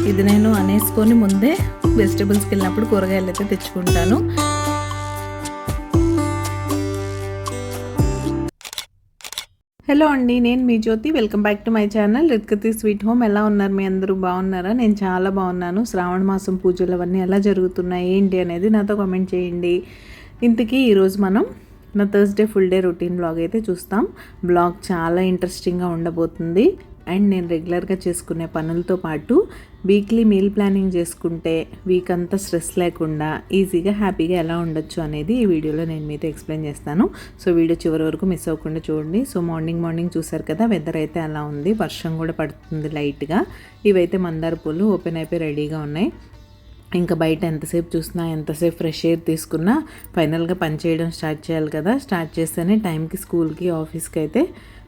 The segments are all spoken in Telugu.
ఇది నేను అనేసుకొని ముందే వెజిటబుల్స్కి వెళ్ళినప్పుడు కూరగాయలు అయితే తెచ్చుకుంటాను. హలో అండి, నేను మీ Jyothi. Welcome back to my channel Ritkriti sweet home. ఎలా ఉన్నారు మీ అందరూ? బాగున్నారా? నేను చాలా బాగున్నాను. శ్రావణ మాసం పూజలు అవన్నీ ఎలా జరుగుతున్నాయి ఏంటి అనేది నాతో కామెంట్ చేయండి. ఇంతకీ ఈరోజు మనం నా Thursday full day routine blog అయితే చూస్తాం. బ్లాగ్ చాలా ఇంట్రెస్టింగ్గా ఉండబోతుంది. అండ్ నేను రెగ్యులర్గా చేసుకునే పనులతో పాటు వీక్లీ మీల్ ప్లానింగ్ చేసుకుంటే వీక్ అంతా స్ట్రెస్ లేకుండా ఈజీగా హ్యాపీగా ఎలా ఉండొచ్చు అనేది ఈ వీడియోలో నేను మీతో ఎక్స్ప్లెయిన్ చేస్తాను. సో వీడియో చివరి వరకు మిస్ అవ్వకుండా చూడండి. సో మార్నింగ్ చూసారు కదా, వెదర్ అయితే అలా ఉంది. వర్షం కూడా పడుతుంది లైట్గా. ఇవైతే మందార పూలు ఓపెన్ అయిపోయి రెడీగా ఉన్నాయి. ఇంకా బయట ఎంతసేపు చూసినా ఎంతసేపు ఫ్రెష్ ఎయిర్ తీసుకున్నా ఫైనల్గా పని చేయడం స్టార్ట్ చేయాలి కదా. స్టార్ట్ చేస్తేనే టైంకి స్కూల్కి ఆఫీస్కి అయితే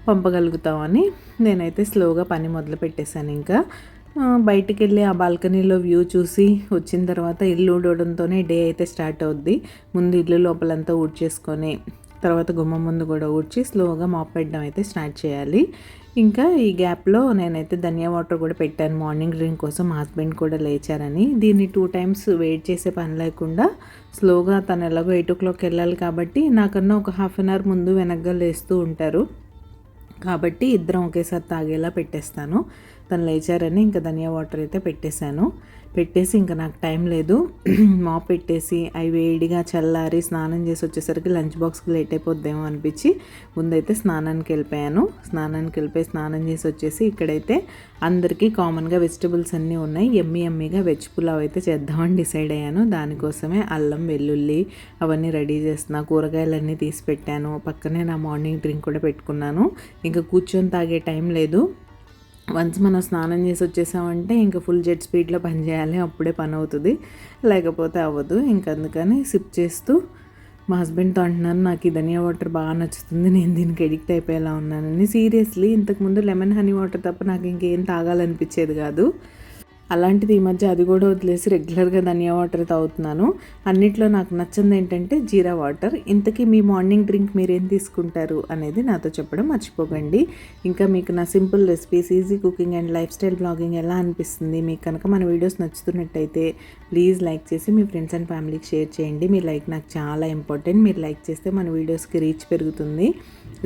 పంపగలుగుతామని నేనైతే స్లోగా పని మొదలు పెట్టేశాను. ఇంకా బయటికి వెళ్ళి ఆ బాల్కనీలో వ్యూ చూసి వచ్చిన తర్వాత ఇల్లు ఊడవడంతోనే డే అయితే స్టార్ట్ అవుద్ది. ముందు ఇల్లు లోపలంతా ఊడ్చేసుకొని తర్వాత గుమ్మం ముందు కూడా ఊడ్చి స్లోగా మాప్ పెట్టడం అయితే స్టార్ట్ చేయాలి. ఇంకా ఈ గ్యాప్లో నేనైతే ధనియా వాటర్ కూడా పెట్టాను మార్నింగ్ డ్రింక్ కోసం. మా హస్బెండ్ కూడా లేచారని దీన్ని 2 times వెయిట్ చేసే పని లేకుండా స్లోగా తను ఎలాగో 8 o'clock వెళ్ళాలి కాబట్టి నాకన్నా ఒక 1/2 hour ముందు వెనక్గా లేస్తూ ఉంటారు కాబట్టి ఇద్దరం ఒకేసారి తాగేలా పెట్టేస్తాను. తను లేచారని ఇంకా ధనియా వాటర్ అయితే పెట్టేసి ఇంకా నాకు టైం లేదు, మాప్ పెట్టేసి అవి వేడిగా చల్లారి స్నానం చేసి వచ్చేసరికి లంచ్ బాక్స్కి లేట్ అయిపోద్దేమో అనిపించి ముందైతే స్నానానికి వెళ్ళిపోయాను. స్నానం చేసి వచ్చేసి ఇక్కడైతే అందరికీ కామన్గా వెజిటబుల్స్ అన్నీ ఉన్నాయి. ఎమ్మీగా వెజ్ పులావ్ అయితే చేద్దామని డిసైడ్ అయ్యాను. దానికోసమే అల్లం వెల్లుల్లి అవన్నీ రెడీ చేస్తున్నా. కూరగాయలన్నీ తీసి పెట్టాను. పక్కనే నా మార్నింగ్ డ్రింక్ కూడా పెట్టుకున్నాను. ఇంకా కూర్చొని తాగే టైం లేదు. వన్స్ మనం స్నానం చేసి వచ్చేసామంటే ఇంకా ఫుల్ జెట్ స్పీడ్లో పని చేయాలి, అప్పుడే పని అవుతుంది, లేకపోతే అవ్వదు. ఇంకా అందుకని సిప్ చేస్తూ మా హస్బెండ్తో అంటున్నాను, నాకు ఈ ధనియా వాటర్ బాగా నచ్చుతుంది, నేను దీనికి ఎడిక్ట్ అయిపోయేలా ఉన్నానని. సీరియస్లీ ఇంతకుముందు లెమన్ హనీ వాటర్ తప్ప నాకు ఇంకేం తాగాలనిపించేది కాదు. అలాంటిది ఈ మధ్య అది కూడా వదిలేసి రెగ్యులర్గా ధనియా వాటర్ తాగుతున్నాను. అన్నిట్లో నాకు నచ్చింది ఏంటంటే జీరా వాటర్. ఇంతకీ మీ మార్నింగ్ డ్రింక్ మీరేం తీసుకుంటారు అనేది నాతో చెప్పడం మర్చిపోకండి. ఇంకా మీకు నా simple recipes, easy cooking and life style blogging ఎలా అనిపిస్తుంది? మీకు కనుక మన వీడియోస్ నచ్చుతున్నట్టయితే ప్లీజ్ లైక్ చేసి మీ ఫ్రెండ్స్ అండ్ ఫ్యామిలీకి షేర్ చేయండి. మీ లైక్ నాకు చాలా ఇంపార్టెంట్. మీరు లైక్ చేస్తే మన వీడియోస్కి రీచ్ పెరుగుతుంది.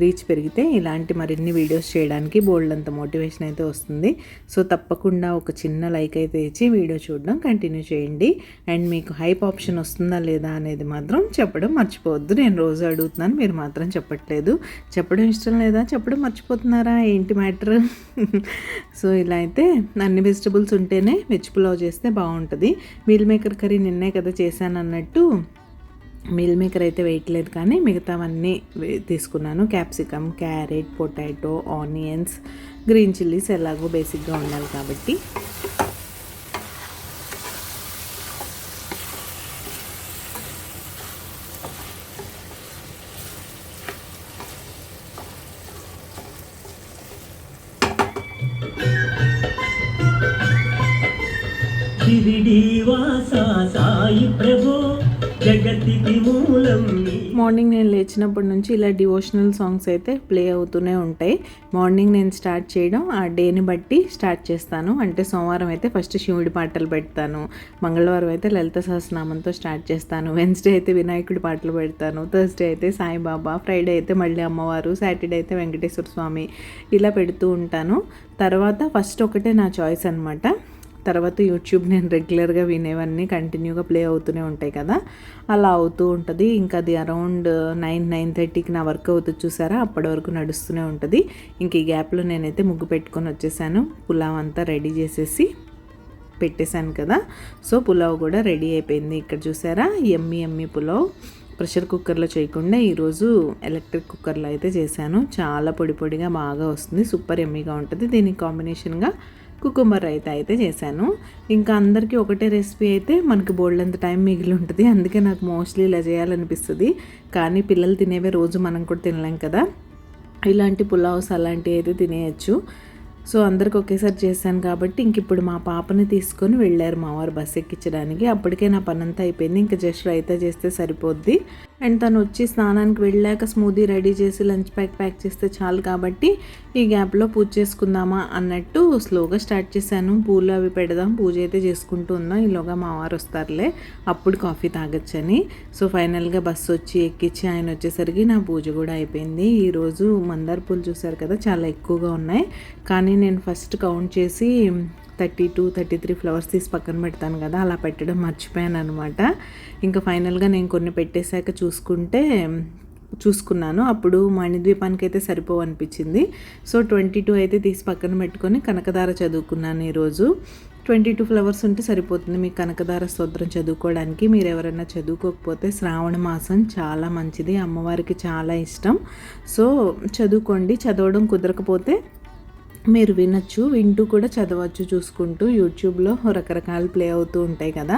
రీచ్ పెరిగితే ఇలాంటి మరిన్ని వీడియోస్ చేయడానికి బోల్డ్ అంత మోటివేషన్ అయితే వస్తుంది. సో తప్పకుండా ఒక చిన్న లైక్ అయితే ఇచ్చి వీడియో చూడడం కంటిన్యూ చేయండి. అండ్ మీకు హైప్ ఆప్షన్ వస్తుందా లేదా అనేది మాత్రం చెప్పడం మర్చిపోవద్దు. నేను రోజు అడుగుతున్నాను, మీరు మాత్రం చెప్పట్లేదు. చెప్పడం ఇష్టం లేదా? చెప్పడం మర్చిపోతున్నారా? ఏంటి మ్యాటర్? సో ఇలా అయితే అన్ని వెజిటబుల్స్ ఉంటేనే వెజ్ పులావ్ చేస్తే బాగుంటుంది. మీల్ మేకర్ కర్రీ నిన్నే కదా చేశాను అన్నట్టు మీల్ మేకర్ అయితే వేయట్లేదు, కానీ మిగతావన్నీ తీసుకున్నాను. Capsicum, carrot, potato, onions, green chillies ఎలాగో బేసిక్గా ఉండాలి కాబట్టి. మార్నింగ్ నేను లేచినప్పటి నుంచి ఇలా డివోషనల్ సాంగ్స్ అయితే ప్లే అవుతూనే ఉంటాయి. మార్నింగ్ నేను స్టార్ట్ చేయడం ఆ డేని బట్టి స్టార్ట్ చేస్తాను. అంటే సోమవారం అయితే ఫస్ట్ శివుడి పాటలు పెడతాను, మంగళవారం అయితే లలిత సహస్రనామంతో స్టార్ట్ చేస్తాను, వెన్స్డే అయితే వినాయకుడి పాటలు పెడతాను, థర్స్డే అయితే సాయిబాబా, ఫ్రైడే అయితే మళ్ళీ అమ్మవారు, సాటర్డే అయితే వెంకటేశ్వర స్వామి, ఇలా పెడుతూ ఉంటాను. తర్వాత ఫస్ట్ ఒకటే నా చాయిస్ అనమాట. తర్వాత యూట్యూబ్ నేను రెగ్యులర్గా వినేవన్నీ కంటిన్యూగా ప్లే అవుతూనే ఉంటాయి కదా, అలా అవుతూ ఉంటుంది. ఇంకా అది అరౌండ్ 9-9:30కి నా వర్క్ అవుతుంది చూసారా, అప్పటి వరకు నడుస్తూనే ఉంటుంది. ఇంక ఈ గ్యాప్లో నేనైతే ముగ్గు పెట్టుకొని వచ్చేసాను. పులావ్ అంతా రెడీ చేసేసి పెట్టేశాను కదా. సో పులావ్ కూడా రెడీ అయిపోయింది. ఇక్కడ చూసారా, ఎమ్మి పులావ్. ప్రెషర్ కుక్కర్లో చేయకుండా ఈరోజు ఎలక్ట్రిక్ కుక్కర్లో అయితే చేశాను. చాలా పొడిగా బాగా వస్తుంది, సూపర్ ఎమ్మీగా ఉంటుంది. దీనికి కాంబినేషన్గా కుకుంబర్ రైతా అయితే చేశాను. ఇంకా అందరికీ ఒకటే రెసిపీ అయితే మనకి బోల్డంత టైం మిగిలి ఉంటుంది. అందుకే నాకు మోస్ట్లీ ఇలా చేయాలనిపిస్తుంది. కానీ పిల్లలు తినేవే రోజు మనం కూడా తినలేం కదా, ఇలాంటి పులావ్స్ అలాంటివి అయితే తినేయచ్చు. సో అందరికి ఒకేసారి చేశాను కాబట్టి ఇంక ఇప్పుడు మా పాపని తీసుకొని వెళ్ళారు మా వారు బస్ ఎక్కించడానికి. అప్పటికే నా పని అంతా అయిపోయింది. ఇంకా జస్ట్ రైతా చేస్తే సరిపోద్ది. అండ్ తను వచ్చి స్నానానికి వెళ్ళాక స్మూదీ రెడీ చేసి లంచ్ ప్యాక్ చేస్తే చాలు కాబట్టి ఈ గ్యాప్లో పూజ చేసుకుందామా అన్నట్టు స్లోగా స్టార్ట్ చేశాను. పూలు అవి పెడదాం, పూజ అయితే చేసుకుంటూ ఉందాం, ఈలోగా మా వారు వస్తారులే అప్పుడు కాఫీ తాగొచ్చని. సో ఫైనల్గా బస్సు వచ్చి ఎక్కించి ఆయన వచ్చేసరికి నా పూజ కూడా అయిపోయింది. ఈరోజు మందార పూలు చూసారు కదా, చాలా ఎక్కువగా ఉన్నాయి. కానీ నేను ఫస్ట్ కౌంట్ చేసి 32-33 ఫ్లవర్స్ తీసి పక్కన పెడతాను కదా, అలా పెట్టడం మర్చిపోయాను అనమాట. ఇంకా ఫైనల్గా నేను కొన్ని పెట్టేశాక చూసుకున్నాను. అప్పుడు మణిద్వీపానికి అయితే సరిపోవనిపించింది. సో 22 అయితే తీసి పక్కన పెట్టుకొని కనకదార చదువుకున్నాను ఈరోజు. 22 ఫ్లవర్స్ ఉంటే సరిపోతుంది మీకు కనకదార స్తోత్రం చదువుకోవడానికి. మీరు ఎవరైనా చదువుకోకపోతే శ్రావణ మాసం చాలా మంచిది, అమ్మవారికి చాలా ఇష్టం. సో చదువుకోండి. చదవడం కుదరకపోతే మీరు వింటూ కూడా చదవచ్చు. చూసుకుంటూ యూట్యూబ్లో రకరకాలు ప్లే అవుతూ ఉంటాయి కదా,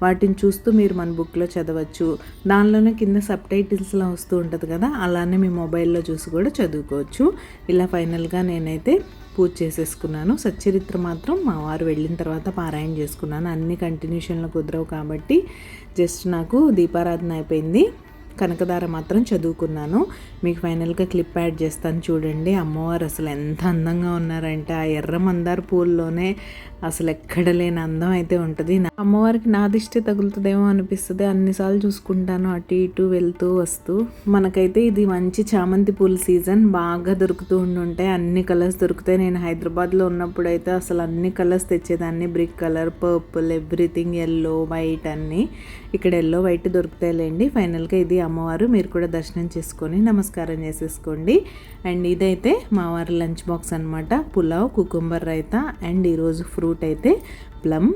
వాటిని చూస్తూ మీరు మన బుక్లో చదవచ్చు. దానిలోనే కింద సబ్ టైటిల్స్లో వస్తూ ఉంటుంది కదా, అలానే మీ మొబైల్లో చూసి కూడా చదువుకోవచ్చు. ఇలా ఫైనల్గా నేనైతే పూజ చేసేసుకున్నాను. సచ్చరిత్ర మాత్రం మా వారు వెళ్ళిన తర్వాత పారాయణ చేసుకున్నాను. అన్ని కంటిన్యూషన్లో కుదరవు కాబట్టి జస్ట్ నాకు దీపారాధన అయిపోయింది, కనకదార మాత్రం చదువుకున్నాను. మీకు ఫైనల్గా క్లిప్ యాడ్ చేస్తాను చూడండి. అమ్మవారు అసలు ఎంత అందంగా ఉన్నారంటే ఆ ఎర్ర మందార పూల్లోనే అసలు ఎక్కడ లేని అందం అయితే ఉంటుంది. అమ్మవారికి నా దిష్టి తగులుతుందేమో అనిపిస్తుంది. అన్నిసార్లు చూసుకుంటాను అటు ఇటు వెళ్తూ వస్తూ. మనకైతే ఇది మంచి చామంతి పూల సీజన్, బాగా దొరుకుతూ ఉంటాయి, అన్ని కలర్స్ దొరుకుతాయి. నేను హైదరాబాద్లో ఉన్నప్పుడు అయితే అసలు అన్ని కలర్స్ తెచ్చేదాన్ని, brick colour, purple, everything, yellow, white అన్నీ. ఇక్కడ ఎల్లో వైట్ దొరుకుతాయిలేండి. ఫైనల్గా ఇది అమ్మవారు, మీరు కూడా దర్శనం చేసుకొని నమస్కారం చేసేసుకోండి. అండ్ ఇదైతే మా వారి లంచ్ బాక్స్ అనమాట. పులావ్, కుకుంబర్ రైతా అండ్ ఈరోజు ఫ్రూట్ అయితే ప్లమ్.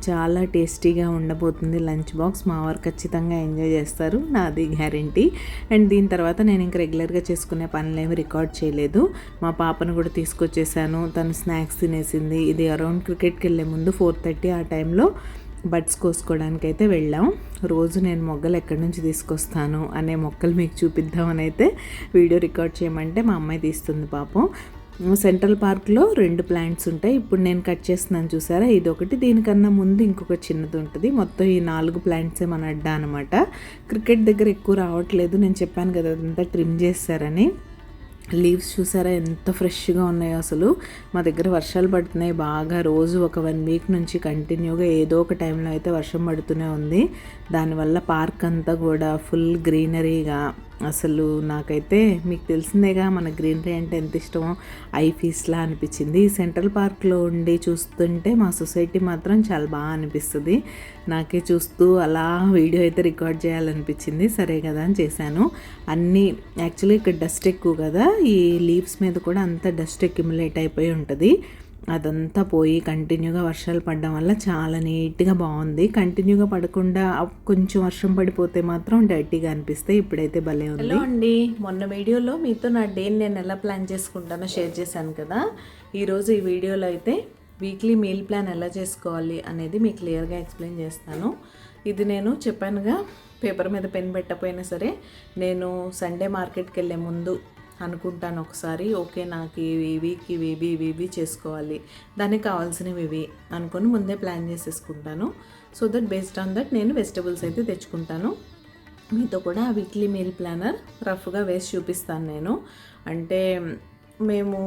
చాలా టేస్టీగా ఉండబోతుంది లంచ్ బాక్స్. మా వారు ఖచ్చితంగా ఎంజాయ్ చేస్తారు, నాది గ్యారెంటీ. అండ్ దీని తర్వాత నేను ఇంకా రెగ్యులర్గా చేసుకునే పనులేమి రికార్డ్ చేయలేదు. మా పాపను కూడా తీసుకొచ్చేసాను, తను స్నాక్స్ తినేసింది. ఇది అరౌండ్ క్రికెట్కి వెళ్ళే ముందు 4:30 ఆ టైంలో బడ్స్ కోసుకోవడానికి అయితే వెళ్ళాం. రోజు నేను మొగ్గలు ఎక్కడి నుంచి తీసుకొస్తాను అనే మొక్కలు మీకు చూపిద్దామని అయితే వీడియో రికార్డ్ చేయమంటే మా అమ్మాయి తీస్తుంది పాపం. సెంట్రల్ పార్క్లో 2 ప్లాంట్స్ ఉంటాయి. ఇప్పుడు నేను కట్ చేస్తున్నాను చూసారా, ఇది ఒకటి, దీనికన్నా ముందు ఇంకొక చిన్నది ఉంటుంది. మొత్తం ఈ 4 ప్లాంట్సే మన అడ్డా అనమాట. క్రికెట్ దగ్గర ఎక్కువ రావట్లేదు, నేను చెప్పాను కదా అదంతా ట్రిమ్ చేస్తారని. లీవ్స్ చూసారా ఎంత ఫ్రెష్గా ఉన్నాయో. అసలు మా దగ్గర వర్షాలు పడుతున్నాయి బాగా, రోజు ఒక 1 వీక్ నుంచి కంటిన్యూగా ఏదో ఒక టైంలో అయితే వర్షం పడుతూనే ఉంది. దానివల్ల పార్క్ అంతా కూడా ఫుల్ గ్రీనరీగా, అసలు నాకైతే మీకు తెలిసిందేగా మన గ్రీనరీ అంటే ఎంత ఇష్టమో, ఐఫీస్లా అనిపించింది. సెంట్రల్ పార్క్లో ఉండి చూస్తుంటే మా సొసైటీ మాత్రం చాలా బాగా అనిపిస్తుంది. నాకే చూస్తూ అలా వీడియో అయితే రికార్డ్ చేయాలనిపించింది. సరే కదా అని చేశాను. అన్నీ యాక్చువల్లీ ఇక్కడ డస్ట్ ఎక్కువ కదా, ఈ లీవ్స్ మీద కూడా అంత డస్ట్ అక్యుములేట్ అయిపోయి ఉంటుంది. అదంతా పోయి కంటిన్యూగా వర్షాలు పడడం వల్ల చాలా నీట్గా బాగుంది. కంటిన్యూగా పడకుండా కొంచెం వర్షం పడిపోతే మాత్రం డర్టీగా అనిపిస్తాయి. ఇప్పుడైతే భలే ఉంది. హలో అండి, మొన్న వీడియోలో మీతో నా డేని నేను ఎలా ప్లాన్ చేసుకుంటానో షేర్ చేశాను కదా. ఈరోజు ఈ వీడియోలో అయితే వీక్లీ మీల్ ప్లాన్ ఎలా చేసుకోవాలి అనేది మీకు క్లియర్గా ఎక్స్ప్లెయిన్ చేస్తాను. ఇది నేను చెప్పానుగా, పేపర్ మీద పెన్ పెట్టకపోయినా సరే నేను సండే మార్కెట్కి వెళ్ళే ముందు అనుకుంటాను ఒకసారి, ఓకే నాకు ఈ వీక్ ఇవి చేసుకోవాలి, దానికి కావాల్సినవి ఇవి అనుకొని ముందే ప్లాన్ చేసేసుకుంటాను. So that based on that నేను వెజిటబుల్స్ అయితే తెచ్చుకుంటాను. మీతో కూడా వీక్లీ మీల్ ప్లానర్ రఫ్గా వేసి చూపిస్తాను నేను. అంటే మేము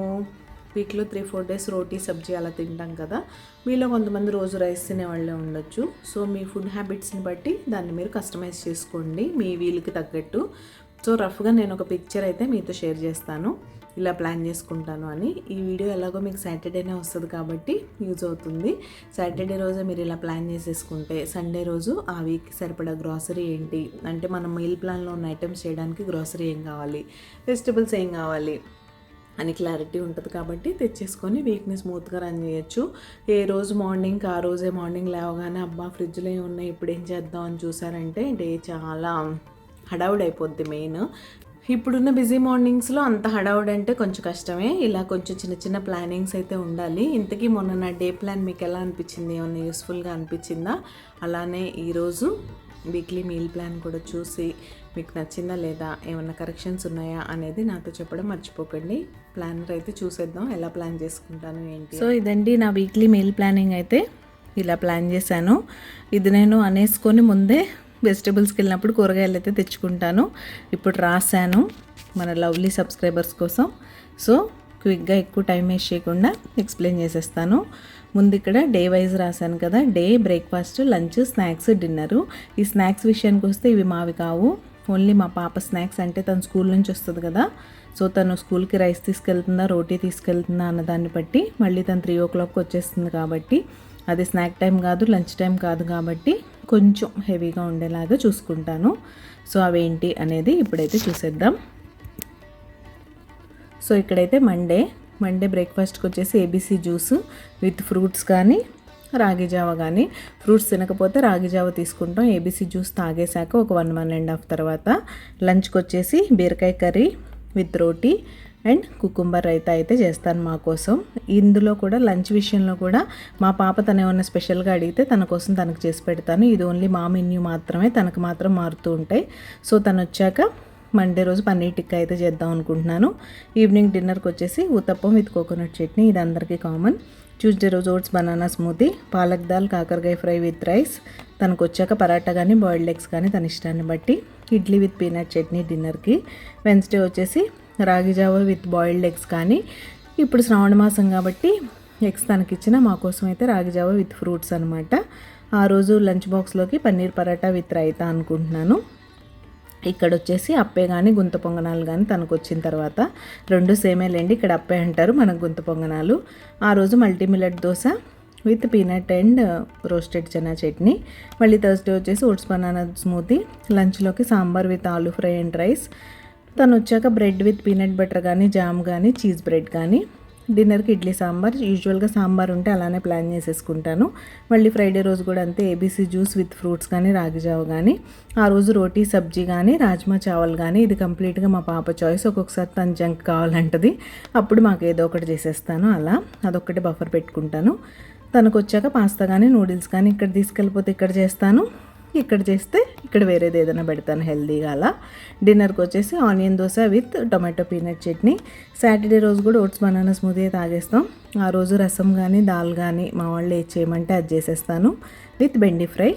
వీక్లో 3-4 డేస్ రోటీ సబ్జీ అలా తింటాం కదా, మీలో కొంతమంది రోజు రైస్ తినేవాళ్ళే ఉండొచ్చు. సో మీ ఫుడ్ హ్యాబిట్స్ని బట్టి దాన్ని మీరు కస్టమైజ్ చేసుకోండి మీ వీలుకి తగ్గట్టు. సో రఫ్గా నేను ఒక పిక్చర్ అయితే మీతో షేర్ చేస్తాను, ఇలా ప్లాన్ చేసుకుంటాను అని. ఈ వీడియో ఎలాగో మీకు సాటర్డేనే వస్తుంది కాబట్టి యూజ్ అవుతుంది. సాటర్డే రోజు మీరు ఇలా ప్లాన్ చేసేసుకుంటే సండే రోజు ఆ వీక్కి సరిపడా గ్రాసరీ ఏంటి, అంటే మనం మీల్ ప్లాన్లో ఉన్న ఐటమ్స్ చేయడానికి గ్రాసరీ ఏం కావాలి, వెజిటబుల్స్ ఏం కావాలి అని క్లారిటీ ఉంటుంది కాబట్టి తెచ్చేసుకొని వీక్ని స్మూత్గా రన్ చేయొచ్చు. ఏ రోజు మార్నింగ్ ఆ రోజే మార్నింగ్ లేవగానే అబ్బా ఫ్రిడ్జ్లో ఏమి ఉన్నాయి ఇప్పుడు ఏం చేద్దాం అని చూసారంటే డే చాలా హడావుడి అయిపోద్ది. మెయిన్ ఇప్పుడున్న బిజీ మార్నింగ్స్లో అంత హడావుడి అంటే కొంచెం కష్టమే. ఇలా కొంచెం చిన్న చిన్న ప్లానింగ్స్ అయితే ఉండాలి. ఇంతకీ మొన్న నా డే ప్లాన్ మీకు ఎలా అనిపించింది, ఏమన్నా యూస్ఫుల్గా అనిపించిందా? అలానే ఈరోజు వీక్లీ మీల్ ప్లాన్ కూడా చూసి మీకు నచ్చిందా లేదా, ఏమన్నా కరెక్షన్స్ ఉన్నాయా అనేది నాతో చెప్పడం మర్చిపోకండి. ప్లానర్ అయితే చూసేద్దాం ఎలా ప్లాన్ చేసుకుంటాను ఏంటి. సో ఇదండి నా వీక్లీ మీల్ ప్లానింగ్ అయితే ఇలా ప్లాన్ చేశాను. ఇది నేను అనేసుకొని ముందే వెజిటబుల్స్కి వెళ్ళినప్పుడు కూరగాయలు అయితే తెచ్చుకుంటాను. ఇప్పుడు రాశాను మన లవ్లీ సబ్స్క్రైబర్స్ కోసం. సో క్విక్గా ఎక్కువ టైం వేస్ట్ చేయకుండా ఎక్స్ప్లెయిన్ చేసేస్తాను. ముందు ఇక్కడ డే వైజ్ రాశాను కదా, day, breakfast, lunch, snacks, dinner. ఈ స్నాక్స్ విషయానికి వస్తే ఇవి మావి కావు, ఓన్లీ మా పాప స్నాక్స్. అంటే తను స్కూల్ నుంచి వస్తుంది కదా, సో తను స్కూల్కి రైస్ తీసుకెళ్తుందా, రోటీ తీసుకెళ్తుందా అన్న దాన్ని బట్టి, మళ్ళీ తను 3 o'clock వచ్చేస్తుంది కాబట్టి అది స్నాక్ టైం కాదు, లంచ్ టైం కాదు కాబట్టి కొంచెం హెవీగా ఉండేలాగా చూసుకుంటాను. సో అవేంటి అనేది ఇప్పుడైతే చూసేద్దాం. సో ఇక్కడైతే మండే బ్రేక్ఫాస్ట్కి వచ్చేసి ఏబీసీ జ్యూస్ విత్ ఫ్రూట్స్ కానీ రాగి జావ కానీ, ఫ్రూట్స్ తినకపోతే రాగి జావ తీసుకుంటాం. ఏబీసీ జ్యూస్ తాగేశాక ఒక 1.5 తర్వాత లంచ్కి వచ్చేసి బీరకాయ curry with roti and cucumber raita అయితే చేస్తాను మా కోసం. ఇందులో కూడా లంచ్ విషయంలో కూడా మా పాప తను ఏమన్నా స్పెషల్గా అడిగితే తన కోసం తనకు చేసి పెడతాను. ఇది ఓన్లీ మా మెన్యూ మాత్రమే, తనకు మాత్రం మారుతూ ఉంటాయి. సో తను వచ్చాక మండే రోజు పన్నీర్ టిక్కా అయితే చేద్దాం అనుకుంటున్నాను. ఈవినింగ్ డిన్నర్కి వచ్చేసి ఉత్తప్పం విత్ కోకోనట్ చట్నీ, ఇది అందరికీ కామన్. ట్యూస్డే రోజు oats banana smoothie, palak dal కాకరకాయ ఫ్రై విత్ రైస్. తనకు వచ్చాక పరాటా కానీ బాయిల్డ్ ఎగ్స్ కానీ తన ఇష్టాన్ని బట్టి. ఇడ్లీ విత్ పీనట్ చట్నీ డిన్నర్కి. వెన్స్డే వచ్చేసి రాగి జావ విత్ బాయిల్డ్ ఎగ్స్ కానీ, ఇప్పుడు శ్రావణ మాసం కాబట్టి ఎగ్స్ తనకిచ్చిన మా కోసం అయితే రాగి జావ విత్ ఫ్రూట్స్ అనమాట. ఆ రోజు లంచ్ బాక్స్లోకి పన్నీర్ పరాటా విత్ రైతా అనుకుంటున్నాను. ఇక్కడ వచ్చేసి అప్పే కానీ గుంత పొంగనాలు కానీ తనకు వచ్చిన తర్వాత, రెండు సేమేలేండి, ఇక్కడ అప్పే అంటారు, మనకు గుంత పొంగనాలు. ఆ రోజు multi millet dosa with peanut and roasted chana chutney. మళ్ళీ థర్స్డే వచ్చేసి ఓట్స్ బనానా స్మూతీ. లంచ్లోకి sambar with aloo fry and rice. తను వచ్చాక బ్రెడ్ విత్ పీనట్ బటర్ కానీ, జామ్ కానీ, చీజ్ బ్రెడ్ కానీ. డిన్నర్కి ఇడ్లీ సాంబార్. యూజువల్గా సాంబార్ ఉంటే అలానే ప్లాన్ చేసేసుకుంటాను. మళ్ళీ ఫ్రైడే రోజు కూడా అంతే, ఏబీసీ జ్యూస్ విత్ ఫ్రూట్స్ కానీ, రాగి జావ కానీ. ఆ రోజు రోటీ సబ్జీ కానీ, రాజ్మా చావల్ కానీ. ఇది కంప్లీట్గా మా పాప చాయిస్. ఒక్కొక్కసారి తను జంక్ కావాలంటది, అప్పుడు మాకు ఏదో ఒకటి చేసేస్తాను. అలా అదొక్కటి బఫర్ పెట్టుకుంటాను. తనకు వచ్చాక పాస్తా కానీ, నూడిల్స్ కానీ, ఇక్కడ తీసుకెళ్ళిపోతే ఇక్కడ చేస్తాను, ఇక్కడ చేస్తే ఇక్కడ వేరేది ఏదైనా పెడతాను హెల్తీగా అలా. డిన్నర్కి వచ్చేసి onion dosa with tomato peanut chutney. Saturday రోజు కూడా ఓట్స్ బనానా స్మూతీ తాగేస్తాం. ఆ రోజు రసం కానీ, దాల్ కానీ మా వాళ్ళు ఏది చేయమంటే అది చేసేస్తాను విత్ బెండి ఫ్రై.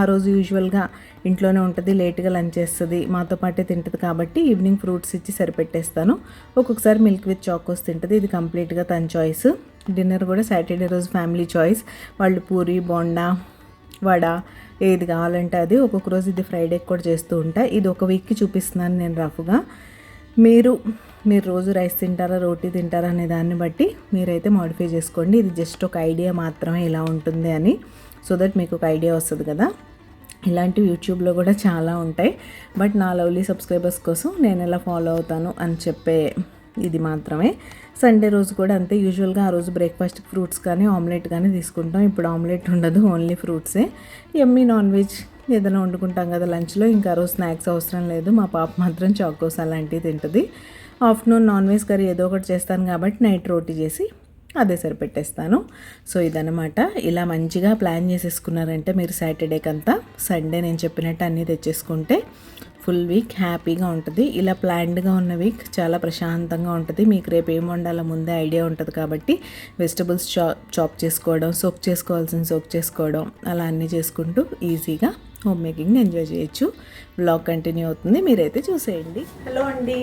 ఆ రోజు యూజువల్గా ఇంట్లోనే ఉంటుంది, లేట్గా లంచ్ చేస్తుంది, మాతో పాటే తింటుంది కాబట్టి ఈవినింగ్ ఫ్రూట్స్ ఇచ్చి సరిపెట్టేస్తాను. ఒక్కొక్కసారి మిల్క్ విత్ చాకోస్ తింటుంది, ఇది కంప్లీట్గా తన చాయిస్. డిన్నర్ కూడా సాటర్డే రోజు ఫ్యామిలీ చాయిస్. వాళ్ళు పూరి, బోండా, వడ ఏది కావాలంటే అది. ఒక్కొక్క రోజు ఇది ఫ్రైడేకి కూడా చేస్తూ ఉంటా. ఇది ఒక వీక్కి చూపిస్తున్నాను నేను రఫ్గా. మీరు రోజు రైస్ తింటారా, రోటీ తింటారా అనే దాన్ని బట్టి మీరైతే మోడిఫై చేసుకోండి. ఇది జస్ట్ ఒక ఐడియా మాత్రమే ఇలా ఉంటుంది అని, సో దట్ మీకు ఒక ఐడియా వస్తుంది కదా. ఇలాంటివి యూట్యూబ్లో కూడా చాలా ఉంటాయి, బట్ నా లవ్లీ సబ్స్క్రైబర్స్ కోసం నేను ఎలా ఫాలో అవుతాను అని చెప్పే ఇది మాత్రమే. సండే రోజు కూడా అంతే. యూజువల్గా ఆ రోజు బ్రేక్ఫాస్ట్ ఫ్రూట్స్ కానీ, ఆమ్లెట్ కానీ తీసుకుంటాం. ఇప్పుడు ఆమ్లెట్ ఉండదు, ఓన్లీ ఫ్రూట్సే. ఎమ్మీ నాన్ వెజ్ ఏదైనా వండుకుంటాం కదా లంచ్లో, ఇంకా ఆ రోజు స్నాక్స్ అవసరం లేదు. మా పాప మాత్రం చాకోస్ అలాంటివి తింటుంది. ఆఫ్టర్నూన్ నాన్ వెజ్ కర్రీ ఏదో ఒకటి చేస్తాను కాబట్టి నైట్ రోటీ చేసి అదే సరిపెట్టేస్తాను. సో ఇదనమాట. ఇలా మంచిగా ప్లాన్ చేసేసుకున్నారంటే మీరు సాటర్డేకంతా, సండే నేను చెప్పినట్టు అన్నీ తెచ్చేసుకుంటే ఫుల్ వీక్ హ్యాపీగా ఉంటుంది. ఇలా ప్లాన్డ్గా ఉన్న వీక్ చాలా ప్రశాంతంగా ఉంటుంది. మీకు రేపు ఏం వండాలో ముందే ఐడియా ఉంటుంది కాబట్టి వెజిటబుల్స్ చాప్ చేసుకోవడం, సోక్ చేసుకోవడం అలా అన్నీ చేసుకుంటూ ఈజీగా హోమ్ మేకింగ్ని ఎంజాయ్ చేయొచ్చు. బ్లాగ్ కంటిన్యూ అవుతుంది, మీరైతే చూసేయండి. హలో అండి,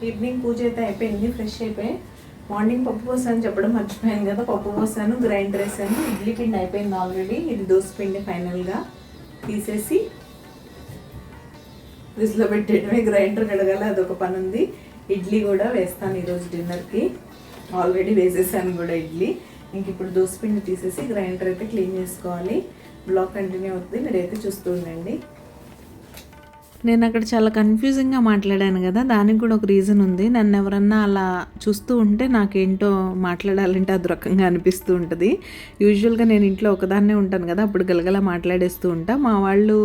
ఈవినింగ్ పూజ అయితే అయిపోయింది, ఫ్రెష్ అయిపోయి. మార్నింగ్ పప్పు పోసాను చెప్పడం మర్చిపోయాను కదా, పప్పు పోసాను, గ్రైండర్ వేసాను. ఇడ్లీ పిండి అయిపోయింది ఆల్రెడీ. ఇది దోశ పిండి ఫైనల్గా తీసేసి ఫ్రిడ్జ్లో పెట్టేయడమే. గ్రైండర్ కడగాలి, అదొక పని ఉంది. ఇడ్లీ కూడా వేస్తాను ఈరోజు డిన్నర్కి, ఆల్రెడీ వేసేసాను కూడా ఇడ్లీ. ఇంక ఇప్పుడు దోసపిండి తీసేసి గ్రైండర్ అయితే క్లీన్ చేసుకోవాలి. బ్లాగ్ కంటిన్యూ అవుతుంది, మీరైతే చూస్తూ ఉండండి. నేను అక్కడ చాలా కన్ఫ్యూజింగ్గా మాట్లాడాను కదా, దానికి కూడా ఒక రీజన్ ఉంది. నన్ను ఎవరన్నా అలా చూస్తూ ఉంటే నాకేంటో మాట్లాడాలంటే అది రకంగా అనిపిస్తూ ఉంటుంది. యూజువల్గా నేను ఇంట్లో ఒకదాన్నే ఉంటాను కదా, అప్పుడు గలగలా మాట్లాడేస్తూ ఉంటా. మా వాళ్ళు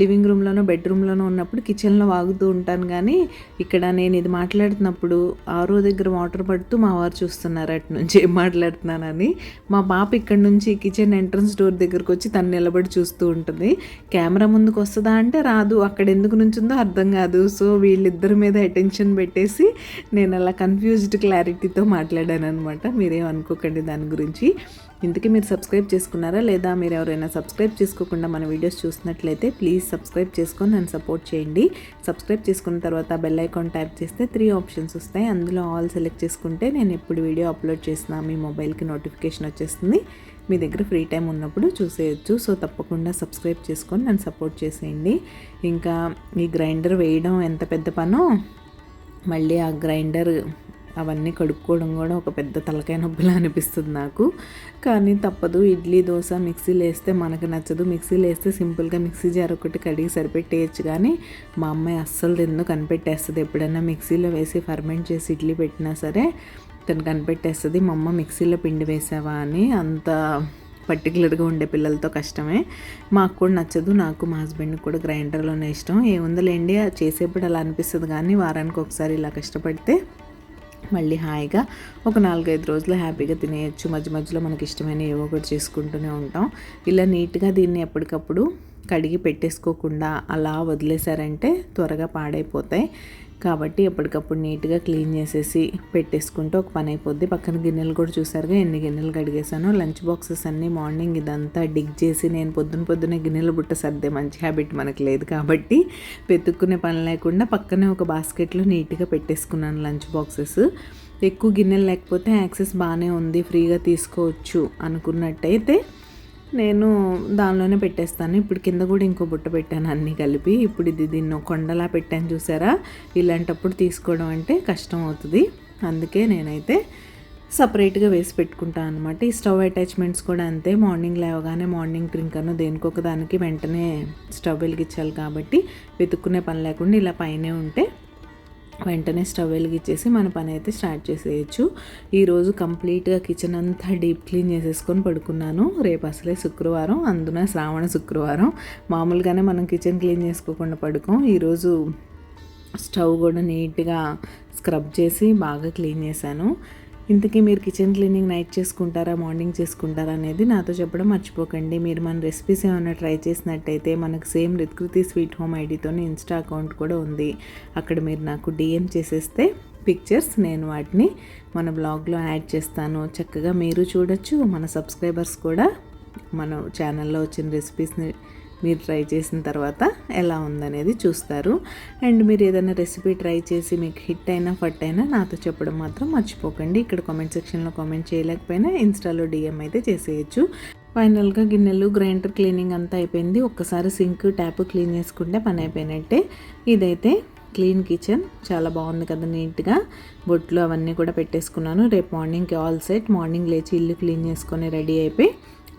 లివింగ్ రూమ్లోనో బెడ్రూమ్లోనో ఉన్నప్పుడు కిచెన్లో వాగుతూ ఉంటాను. కానీ ఇక్కడ నేను ఇది మాట్లాడుతున్నప్పుడు ఆరో దగ్గర వాటర్ పడుతూ మా వారు చూస్తున్నారు అటు నుంచి ఏం మాట్లాడుతున్నానని. మా పాప ఇక్కడ నుంచి కిచెన్ ఎంట్రన్స్ డోర్ దగ్గరకు వచ్చి తను నిలబడి చూస్తూ ఉంటుంది. కెమెరా ముందుకు వస్తుందా అంటే రాదు, అక్కడ ఎందుకు నుంచుందో అర్థం కాదు. సో వీళ్ళిద్దరి మీద అటెన్షన్ పెట్టేసి నేను అలా కన్ఫ్యూజ్డ్ క్లారిటీతో మాట్లాడాను అనమాట. మీరేం అనుకోకండి దాని గురించి. ఇంతకీ మీరు సబ్స్క్రైబ్ చేసుకున్నారా లేదా? మీరు ఎవరైనా సబ్స్క్రైబ్ చేసుకోకుండా మన వీడియోస్ చూసినట్లయితే ప్లీజ్ సబ్స్క్రైబ్ చేసుకొని నన్ను సపోర్ట్ చేయండి. సబ్స్క్రైబ్ చేసుకున్న తర్వాత బెల్ ఐకాన్ ట్యాప్ చేస్తే 3 ఆప్షన్స్ వస్తాయి. అందులో ఆల్ సెలెక్ట్ చేసుకుంటే నేను ఎప్పుడు వీడియో అప్లోడ్ చేసినా మీ మొబైల్కి నోటిఫికేషన్ వచ్చేస్తుంది. మీ దగ్గర ఫ్రీ టైం ఉన్నప్పుడు చూసేయచ్చు. సో తప్పకుండా సబ్స్క్రైబ్ చేసుకొని నన్ను సపోర్ట్ చేసేయండి. ఇంకా ఈ గ్రైండర్ వేయడం ఎంత పెద్ద పనో, మళ్ళీ ఆ గ్రైండర్ అవన్నీ కడుక్కోవడం కూడా ఒక పెద్ద తలకాయ నొప్పిలా అనిపిస్తుంది నాకు. కానీ తప్పదు. ఇడ్లీ దోశ మిక్సీలో వేస్తే మనకు నచ్చదు. మిక్సీలో వేస్తే సింపుల్గా మిక్సీ జార్ ఒకటి కడిగి సరిపెట్టేయచ్చు. కానీ మా అమ్మాయి అస్సలు తిందు, కనిపెట్టేస్తుంది. ఎప్పుడైనా మిక్సీలో వేసి ఫర్మెంట్ చేసి ఇడ్లీ పెట్టినా సరే తను కనిపెట్టేస్తుంది. మా అమ్మ మిక్సీలో పిండి వేసావా అని. అంత పర్టికులర్గా ఉండే పిల్లలతో కష్టమే. మాకు కూడా నచ్చదు. నాకు మా హస్బెండ్కి కూడా గ్రైండర్లోనే ఇష్టం. ఏముందలేండి చేసేప్పుడు అలా అనిపిస్తుంది. కానీ వారానికి ఒకసారి ఇలా కష్టపడితే మళ్ళీ హాయిగా ఒక 4-5 రోజులు హ్యాపీగా తినేయచ్చు. మధ్య మధ్యలో మనకి ఇష్టమైన ఏవో ఒకటి చేసుకుంటూనే ఉంటాం. ఇలా నీట్గా దీన్ని ఎప్పటికప్పుడు కడిగి పెట్టేసుకోకుండా అలా వదిలేశారంటే త్వరగా పాడైపోతాయి. కాబట్టి ఎప్పటికప్పుడు నీట్గా క్లీన్ చేసేసి పెట్టేసుకుంటే ఒక పని అయిపోద్ది. పక్కన గిన్నెలు కూడా చూసారుగా ఎన్ని గిన్నెలు కడిగేసాను. లంచ్ బాక్సెస్ అన్నీ మార్నింగ్ ఇదంతా డిగ్ చేసి నేను పొద్దున్నే గిన్నెల బుట్ట సర్దే మంచి హ్యాబిట్ మనకి లేదు కాబట్టి వెతుక్కునే పని లేకుండా పక్కనే ఒక బాస్కెట్లో నీట్గా పెట్టేసుకున్నాను లంచ్ బాక్సెస్. ఎక్కువ గిన్నెలు లేకపోతే యాక్సెస్ బాగానే ఉంది, ఫ్రీగా తీసుకోవచ్చు అనుకున్నట్టయితే నేను దానిలోనే పెట్టేస్తాను. ఇప్పుడు కింద కూడా ఇంకో బుట్ట పెట్టాను అన్నీ కలిపి. ఇప్పుడు దీన్ని కొండలా పెట్టాను చూసారా. ఇలాంటప్పుడు తీసుకోవడం అంటే కష్టం అవుతుంది. అందుకే నేనైతే సపరేట్గా వేసి పెట్టుకుంటాను అనమాట. ఈ స్టవ్ అటాచ్మెంట్స్ కూడా అంతే. మార్నింగ్ లేవగానే మార్నింగ్ డ్రింక్ అను దేనికొక దానికి వెంటనే స్టవ్ వెలిగించాలి కాబట్టి వెతుక్కునే పని లేకుండా ఇలా పైనే ఉంటే వెంటనే స్టవ్ వెలిగించేసి మన పని అయితే స్టార్ట్ చేసేయచ్చు. ఈరోజు కంప్లీట్గా కిచెన్ అంతా డీప్ క్లీన్ చేసేసుకొని పడుకున్నాను. రేపు అసలే శుక్రవారం, అందున శ్రావణ శుక్రవారం. మామూలుగానే మనం కిచెన్ క్లీన్ చేసుకోకుండా పడుకోం. ఈరోజు స్టవ్ కూడా నీట్గా స్క్రబ్ చేసి బాగా క్లీన్ చేశాను. ఇంతకీ మీరు కిచెన్ క్లీనింగ్ నైట్ చేసుకుంటారా మార్నింగ్ చేసుకుంటారా అనేది నాతో చెప్పడం మర్చిపోకండి. మీరు మన రెసిపీస్ ఏమైనా ట్రై చేసినట్టయితే మనకు సేమ్ రిత్కృతి స్వీట్ హోమ్ ఐడితోనే ఇన్స్టా అకౌంట్ కూడా ఉంది. అక్కడ మీరు నాకు డిఎం చేసేస్తే పిక్చర్స్ నేను వాటిని మన బ్లాగ్లో యాడ్ చేస్తాను. చక్కగా మీరు చూడొచ్చు. మన సబ్స్క్రైబర్స్ కూడా మన ఛానల్లో వచ్చిన రెసిపీస్ని మీరు ట్రై చేసిన తర్వాత ఎలా ఉందనేది చూస్తారు. అండ్ మీరు ఏదైనా రెసిపీ ట్రై చేసి మీకు హిట్ అయినా ఫట్ అయినా నాతో చెప్పడం మాత్రం మర్చిపోకండి. ఇక్కడ కామెంట్ సెక్షన్లో కామెంట్ చేయలేకపోయినా ఇన్స్టాలో డిఎం అయితే చేసేయచ్చు. ఫైనల్గా గిన్నెలు గ్రైండర్ క్లీనింగ్ అంతా అయిపోయింది. ఒక్కసారి సింక్ ట్యాప్ క్లీన్ చేసుకుంటే పని అయిపోయినట్టే. ఇదైతే క్లీన్ కిచెన్ చాలా బాగుంది కదా, నీట్గా బొట్లు అవన్నీ కూడా పెట్టేసుకున్నాను. రేపు మార్నింగ్కి ఆల్ సెట్. మార్నింగ్ లేచి ఇల్లు క్లీన్ చేసుకొని రెడీ అయిపోయి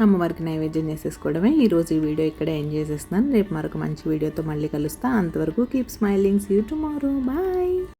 అమ్మవారికి నైవేద్యం చేసేసుకోవడమే. ఈరోజు ఈ వీడియో ఇక్కడే ఎంజాయ్ చేస్తున్నాను. రేపు మరొక మంచి వీడియోతో మళ్ళీ కలుస్తా. అంతవరకు keep smiling. See you tomorrow. Bye.